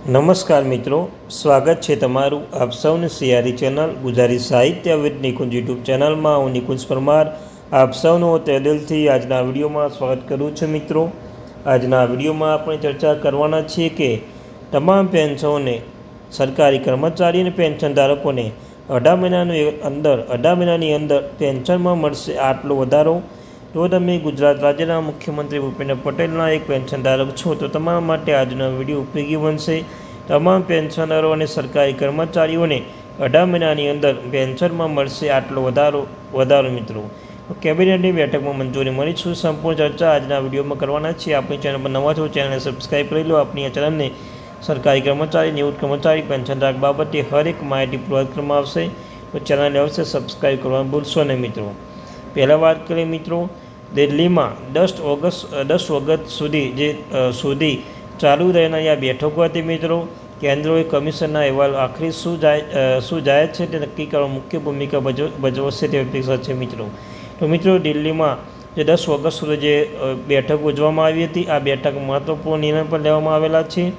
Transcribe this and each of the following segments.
નમસ્કાર મિત્રો, સ્વાગત છે તમારું આપ સૌની સિયારી ચેનલ ગુજરાતી સાહિત્ય વિદ નિકુંજ યુટ્યુબ ચેનલમાં. હું નિકુંજ પરમાર આપ સૌનું તહે દિલથી આજના વિડીયોમાં સ્વાગત કરું છું. મિત્રો, આજના વિડીયોમાં આપણે ચર્ચા કરવાના છીએ કે તમામ પેન્શનોને સરકારી કર્મચારી અને પેન્શનધારકોને 18 મહિનાની અંદર પેન્શનમાં મળશે આટલો વધારો. જો તમે ગુજરાત રાજ્યના મુખ્યમંત્રી ભૂપેન્દ્ર પટેલના એક પેન્શનધારક છો તો તમારા માટે આજનો વિડીયો ઉપયોગી બનશે. તમામ પેન્શનરો અને સરકારી કર્મચારીઓને 18 મહિનાની અંદર પેન્શનમાં મળશે આટલો વધારો. મિત્રો, કેબિનેટની બેઠકમાં મંજૂરી મળી છે. સંપૂર્ણ ચર્ચા આજના વિડીયોમાં કરવાના છીએ. આપણી ચેનલ પર નવા છો, ચેનલને સબસ્ક્રાઈબ કરી લો. આપણી આ ચેનલને સરકારી કર્મચારી, નિવૃત્ત કર્મચારી, પેન્શનધારક બાબતે હર એક માહિતી પ્રોવાઈડ કરવામાં આવશે, તો ચેનલને અવશ્ય સબસ્ક્રાઈબ કરવાનું ભૂલશો નહીં. મિત્રો, પહેલાં વાત કરીએ મિત્રો, દિલ્હીમાં 10 ઓગસ્ટ સુધી ચાલુ રહેનારી આ બેઠકો હતી. મિત્રો, કેન્દ્રોએ કમિશનના અહેવાલ આખરી શું જાય છે તે નક્કી કરવા મુખ્ય ભૂમિકા ભજવશે તેવી અપેક્ષા છે. તો મિત્રો, દિલ્હીમાં જે 10 ઓગસ્ટ સુધી જે બેઠક યોજવામાં આવી હતી, આ બેઠક મહત્વપૂર્ણ નિર્ણય પણ લેવામાં આવેલા છે.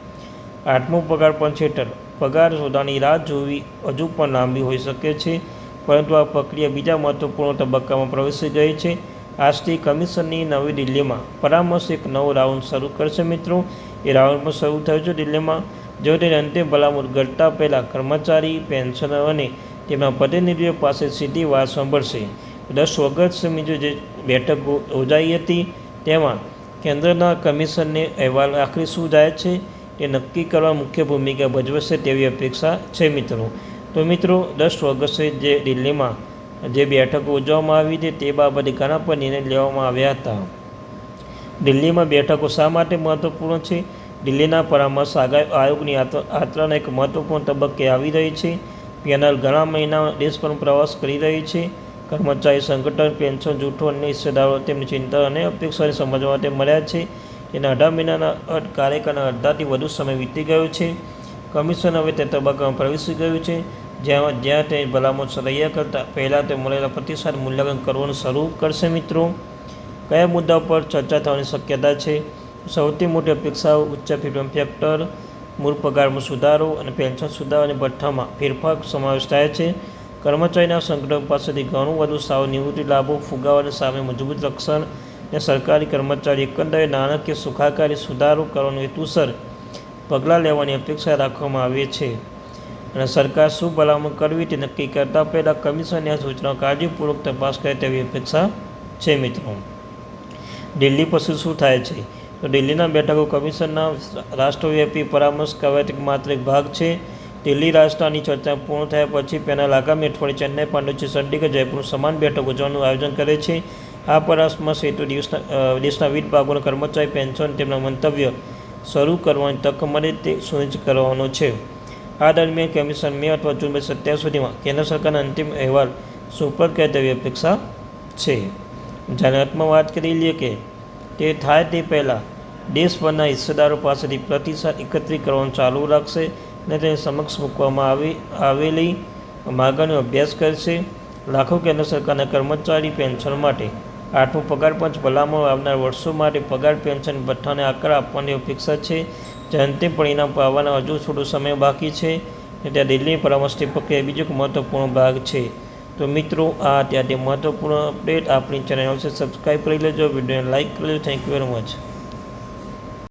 8મો પગાર પંચ હેઠળ પગાર સોદાની રાહ જોવી હજુ પણ લાંબી હોઈ શકે છે, પરંતુ આ પ્રક્રિયા બીજા મહત્વપૂર્ણ તબક્કામાં પ્રવેશી ગઈ છે. આજથી કમિશનની નવી દિલ્હીમાં પરામર્શ એક નવો રાઉન્ડ શરૂ કરશે. મિત્રો, એ રાઉન્ડ પણ શરૂ થયો છે દિલ્હીમાં. જો તેની અંતિમ ભલામણ કરતાં પહેલાં કર્મચારી, પેન્શનર અને તેમના પ્રતિનિધિઓ પાસે સીધી વાત સાંભળશે. 10 ઓગસ્ટની જે બેઠક યોજાઈ હતી તેમાં કેન્દ્રના કમિશનને અહેવાલ આખરી શું જાય છે તે નક્કી કરવા મુખ્ય ભૂમિકા ભજવશે તેવી અપેક્ષા છે. તો મિત્રો, 10 ઓગસ્ટે જે દિલ્હીમાં જે બેઠકો યોજવામાં આવી હતી તે બાબતે ઘણા પણ નિર્ણય લેવામાં આવ્યા હતા. દિલ્હીમાં બેઠકો શા માટે મહત્વપૂર્ણ છે? દિલ્હીના પરામર્શ આયોગની યાત્રાના એક મહત્વપૂર્ણ તબક્કે આવી રહી છે. પેનલ ઘણા મહિના દેશભરનો પ્રવાસ કરી રહી છે. કર્મચારી સંગઠન, પેન્શન જૂથો અને હિસ્સેદારો તેમની ચિંતા અને અપેક્ષાને સમજવા માટે મળ્યા છે. તેના 18 મહિનાના કાર્યકાળના અડધાથી વધુ સમય વીતી ગયો છે. કમિશન હવે તે તબક્કામાં પ્રવેશી ગયું છે જ્યાં તે ભલામણ તૈયાર કરતાં પહેલાં તે મળેલા પ્રતિસાદ મૂલ્યાંકન કરવાનું શરૂ કરશે. મિત્રો, કયા મુદ્દાઓ પર ચર્ચા થવાની શક્યતા છે? સૌથી મોટી અપેક્ષાઓ ઉચ્ચ પ્રીમિયમ ફેક્ટર, મૂળ પગારમાં સુધારો અને પેન્શન સુધારો અને ભથ્થામાં ફેરફાર સમાવેશ થાય છે. કર્મચારીના સંગઠનો પાસેથી ઘણું વધુ સાવ નિવૃત્તિ લાભો, ફુગાવાની સામે મજબૂત રક્ષણ અને સરકારી કર્મચારી એકંદરે નાણાકીય સુખાકારી સુધારો કરવાનો હેતુસર પગલાં લેવાની અપેક્ષા રાખવામાં આવે છે. અને સરકાર શું ભલામણ કરવી તે નક્કી કરતાં પહેલાં કમિશનની આ સૂચનાઓ કાળજીપૂર્વક તપાસ કરે તેવી અપેક્ષા છે. મિત્રો, દિલ્હી પછી શું થાય છે? તો દિલ્હીના બેઠકો કમિશનના રાષ્ટ્રવ્યાપી પરામર્શ કવાયત માત્ર એક ભાગ છે. દિલ્હી રાજધાની ચર્ચા પૂર્ણ થયા પછી પેનલ આગામી અઠવાડિયે ચેન્નાઈ, પાંડિચેરી, ચંડીગઢ, જયપુર સમાન બેઠકો યોજવાનું આયોજન કરે છે. આ પરામર્શ હેતુ દેશના વિવિધ ભાગોના કર્મચારી પેન્શન તેમના મંતવ્ય શરૂ કરવાની તક મળે તે સુનિશ્ચિત કરવાનો છે. આ દરમિયાન કમિશન મે અથવા જૂન 2027 સુધીમાં કેન્દ્ર સરકારના અંતિમ અહેવાલ સુપરત કરે તેવી અપેક્ષા છે. જાહેરાતમાં વાત કરી લઈએ કે તે થાય તે પહેલાં દેશભરના હિસ્સેદારો પાસેથી પ્રતિસાદ એકત્રિત કરવાનું ચાલુ રાખશે અને તેની સમક્ષ મૂકવામાં આવેલી માગણીનો અભ્યાસ કરશે. લાખો કેન્દ્ર સરકારના કર્મચારી પેન્શન માટે 8મો પગાર પંચ ભલામણો આવનાર વર્ષો માટે પગાર, પેન્શન, ભથ્થાને આકાર આપવાની અપેક્ષા છે. જે અંતિમ પરિણામ પર આવવાના હજુ થોડો સમય બાકી છે. ત્યાં દિલ્હીની પરામર્શની પ્રક્રિયા બીજો એક મહત્વપૂર્ણ ભાગ છે. તો મિત્રો, આ અત્યારે મહત્વપૂર્ણ અપડેટ. આપણી ચેનલ અવશ્ય સબસ્ક્રાઈબ કરી લેજો, વિડીયોને લાઇક કરી લેજો. Thank you very much.